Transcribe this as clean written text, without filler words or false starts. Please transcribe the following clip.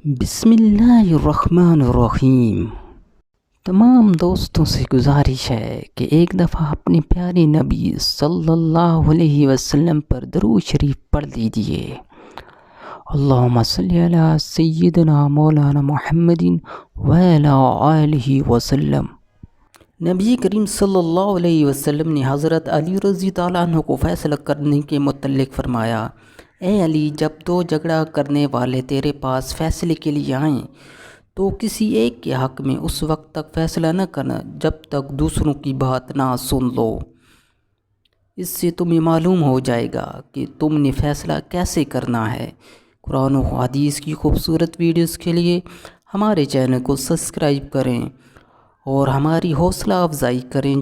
بسم اللہ الرحمن الرحیم۔ تمام دوستوں سے گزارش ہے کہ ایک دفعہ اپنے پیارے نبی صلی اللہ علیہ وسلم پر درود شریف پڑھ لیجئے۔ اللہم صلی علی سیدنا مولانا محمد وعلی آلہ وسلم۔ نبی کریم صلی اللہ علیہ وسلم نے حضرت علی رضی اللہ عنہ کو فیصلہ کرنے کے متعلق فرمایا، اے علی، جب دو جھگڑا کرنے والے تیرے پاس فیصلے کے لیے آئیں تو کسی ایک کے حق میں اس وقت تک فیصلہ نہ کرنا جب تک دوسروں کی بات نہ سن لو۔ اس سے تمہیں معلوم ہو جائے گا کہ تم نے فیصلہ کیسے کرنا ہے۔ قرآن و حدیث کی خوبصورت ویڈیوز کے لیے ہمارے چینل کو سبسکرائب کریں اور ہماری حوصلہ افزائی کریں۔